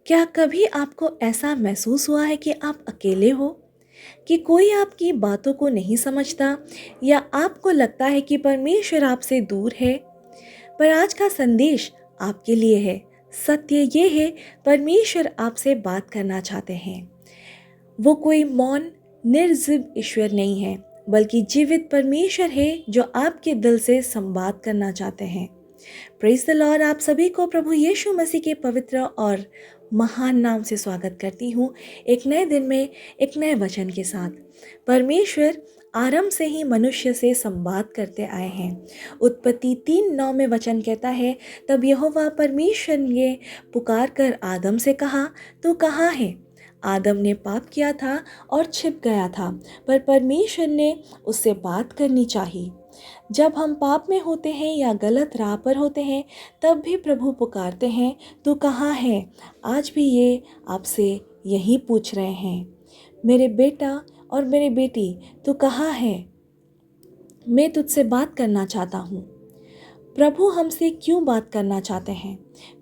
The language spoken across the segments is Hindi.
क्या कभी आपको ऐसा महसूस हुआ है कि आप अकेले हो, कि कोई आपकी बातों को नहीं समझता या आपको लगता है कि परमेश्वर आपसे दूर है? पर आज का संदेश आपके लिए है। सत्य ये है, परमेश्वर आपसे बात करना चाहते हैं। वो कोई मौन निर्जीव ईश्वर नहीं है, बल्कि जीवित परमेश्वर है जो आपके दिल से संवाद करना चाहते हैं। Praise the Lord. आप सभी को प्रभु यीशु मसीह के पवित्र और महान नाम से स्वागत करती हूँ, एक नए दिन में एक नए वचन के साथ। परमेश्वर आरंभ से ही मनुष्य से संवाद करते आए हैं। उत्पत्ति 3:9 में वचन कहता है, तब यहोवा परमेश्वर ने पुकार कर आदम से कहा, तू कहाँ है? आदम ने पाप किया था और छिप गया था, पर परमेश्वर ने उससे बात करनी चाहिए। जब हम पाप में होते हैं या गलत राह पर होते हैं, तब भी प्रभु पुकारते हैं, तू कहाँ है? आज भी ये आपसे यही पूछ रहे हैं, मेरे बेटा और मेरी बेटी, तू कहाँ है? मैं तुझसे बात करना चाहता हूँ। प्रभु हमसे क्यों बात करना चाहते हैं?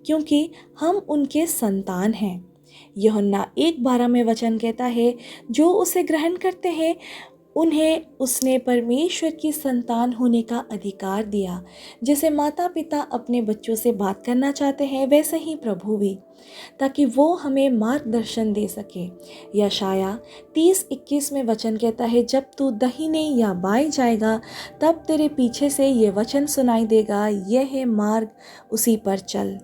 क्योंकि हम उनके संतान हैं। यूहन्ना 1:12 में वचन कहता है, जो उसे ग्रहण करते हैं उन्हें उसने परमेश्वर की संतान होने का अधिकार दिया। जैसे माता पिता अपने बच्चों से बात करना चाहते हैं, वैसे ही प्रभु भी, ताकि वो हमें मार्गदर्शन दे सके। यशाया 30:21 में वचन कहता है, जब तू दाहिने या बाएं जाएगा, तब तेरे पीछे से ये वचन सुनाई देगा, यह है मार्ग, उसी पर चल।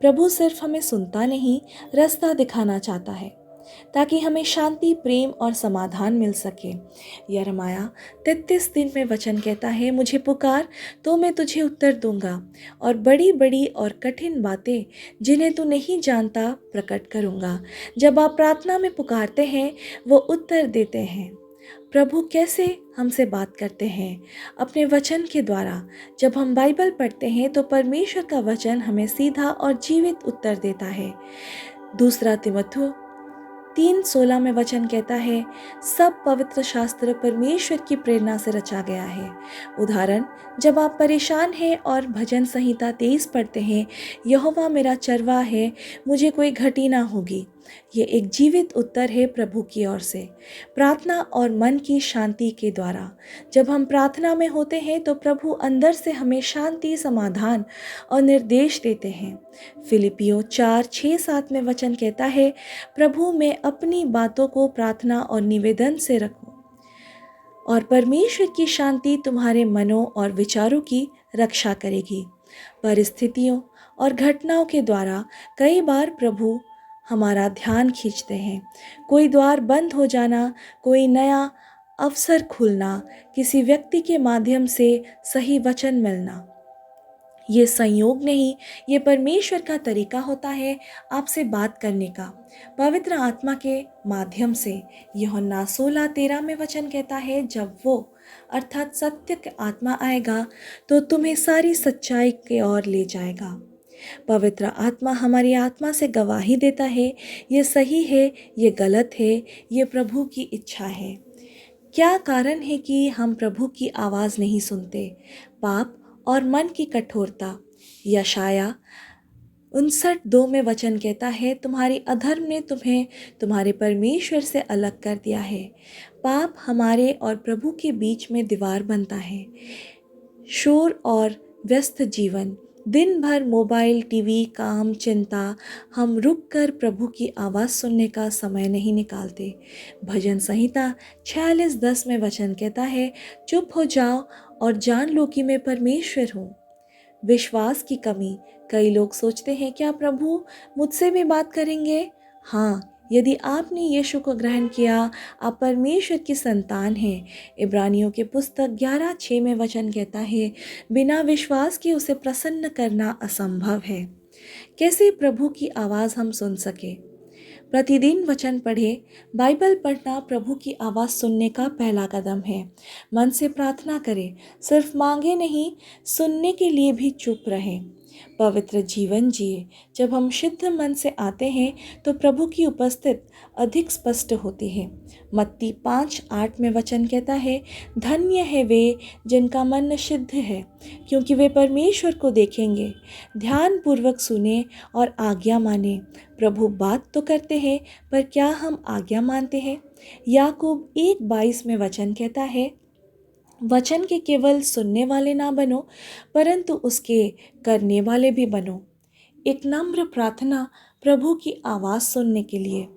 प्रभु सिर्फ हमें सुनता नहीं, रास्ता दिखाना चाहता है, ताकि हमें शांति, प्रेम और समाधान मिल सके। यिर्मयाह 33:3 में वचन कहता है, मुझे पुकार तो मैं तुझे उत्तर दूंगा और बड़ी बड़ी और कठिन बातें जिन्हें तू नहीं जानता प्रकट करूंगा। जब आप प्रार्थना में पुकारते हैं, वो उत्तर देते हैं। प्रभु कैसे हमसे बात करते हैं? अपने वचन के द्वारा। जब हम बाइबल पढ़ते हैं तो परमेश्वर का वचन हमें सीधा और जीवित उत्तर देता है। दूसरा तिमुथियुस 3:16 में वचन कहता है, सब पवित्र शास्त्र परमेश्वर की प्रेरणा से रचा गया है। उदाहरण, जब आप परेशान हैं और भजन संहिता 23 पढ़ते हैं, यहोवा मेरा चरवाहा है, मुझे कोई घटी ना होगी। ये एक जीवित उत्तर है प्रभु की ओर से, प्रार्थना और मन की शांति के द्वारा। जब हम प्रार्थना में होते हैं तो प्रभु अंदर से हमें शांति, समाधान और निर्देश देते हैं। फिलिपियों 4:6-7 में वचन कहता है, प्रभु में अपनी बातों को प्रार्थना और निवेदन से रखो और परमेश्वर की शांति तुम्हारे मनों और विचारों की रक्षा करेगी। परिस्थितियों और घटनाओं के द्वारा कई बार प्रभु हमारा ध्यान खींचते हैं। कोई द्वार बंद हो जाना, कोई नया अवसर खुलना, किसी व्यक्ति के माध्यम से सही वचन मिलना, ये संयोग नहीं, ये परमेश्वर का तरीका होता है आपसे बात करने का, पवित्र आत्मा के माध्यम से। यूहन्ना 16:13 में वचन कहता है, जब वो अर्थात सत्य का आत्मा आएगा तो तुम्हें सारी सच्चाई की ओर ले जाएगा। पवित्र आत्मा हमारी आत्मा से गवाही देता है, ये सही है, ये गलत है, ये प्रभु की इच्छा है। क्या कारण है कि हम प्रभु की आवाज़ नहीं सुनते? पाप और मन की कठोरता। यशाया 59:2 में वचन कहता है, तुम्हारी अधर्म ने तुम्हें तुम्हारे परमेश्वर से अलग कर दिया है। पाप हमारे और प्रभु के बीच में दीवार बनता है। शोर और व्यस्त जीवन, दिन भर मोबाइल, टीवी, काम, चिंता, हम रुक कर प्रभु की आवाज़ सुनने का समय नहीं निकालते। भजन संहिता 46:10 में वचन कहता है, चुप हो जाओ और जान लो कि मैं परमेश्वर हूँ। विश्वास की कमी। कई लोग सोचते हैं, क्या प्रभु मुझसे भी बात करेंगे? हाँ, यदि आपने यीशु को ग्रहण किया, आप परमेश्वर की संतान हैं। इब्रानियों के पुस्तक 11:6 में वचन कहता है, बिना विश्वास के उसे प्रसन्न करना असंभव है। कैसे प्रभु की आवाज़ हम सुन सके? प्रतिदिन वचन पढ़े। बाइबल पढ़ना प्रभु की आवाज़ सुनने का पहला कदम है। मन से प्रार्थना करें, सिर्फ मांगे नहीं, सुनने के लिए भी चुप रहें। पवित्र जीवन जिए। जब हम शुद्ध मन से आते हैं तो प्रभु की उपस्थिति अधिक स्पष्ट होती है। मत्ती 5:8 में वचन कहता है, धन्य है वे जिनका मन शुद्ध है, क्योंकि वे परमेश्वर को देखेंगे। ध्यान पूर्वक सुने और आज्ञा माने। प्रभु बात तो करते हैं, पर क्या हम आज्ञा मानते हैं? याकूब 1:22 में वचन कहता है, वचन के केवल सुनने वाले ना बनो, परंतु उसके करने वाले भी बनो। एक नम्र प्रार्थना प्रभु की आवाज़ सुनने के लिए।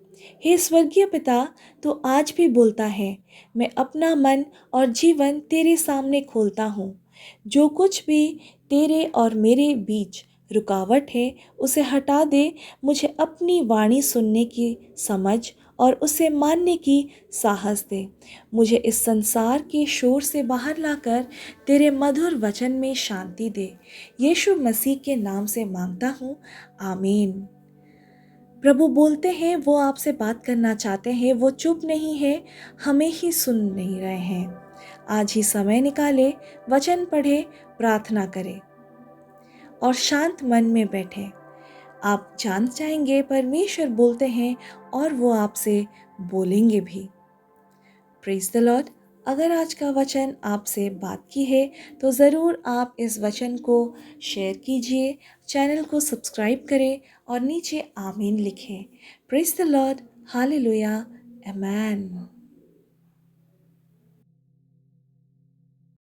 हे स्वर्गीय पिता, तो आज भी बोलता है, मैं अपना मन और जीवन तेरे सामने खोलता हूँ। जो कुछ भी तेरे और मेरे बीच रुकावट है, उसे हटा दे। मुझे अपनी वाणी सुनने की समझ और उसे मानने की साहस दे। मुझे इस संसार के शोर से बाहर लाकर तेरे मधुर वचन में शांति दे। यीशु मसीह के नाम से मांगता हूँ, आमीन। प्रभु बोलते हैं, वो आपसे बात करना चाहते हैं, वो चुप नहीं है, हमें ही सुन नहीं रहे हैं। आज ही समय निकाले, वचन पढ़े, प्रार्थना करें और शांत मन में बैठे। आप जान जाएंगे परमेश्वर बोलते हैं और वो आपसे बोलेंगे भी। Praise the Lord. अगर आज का वचन आपसे बात की है तो ज़रूर आप इस वचन को शेयर कीजिए, चैनल को सब्सक्राइब करें और नीचे आमीन लिखें। Praise the Lord. Hallelujah. Amen.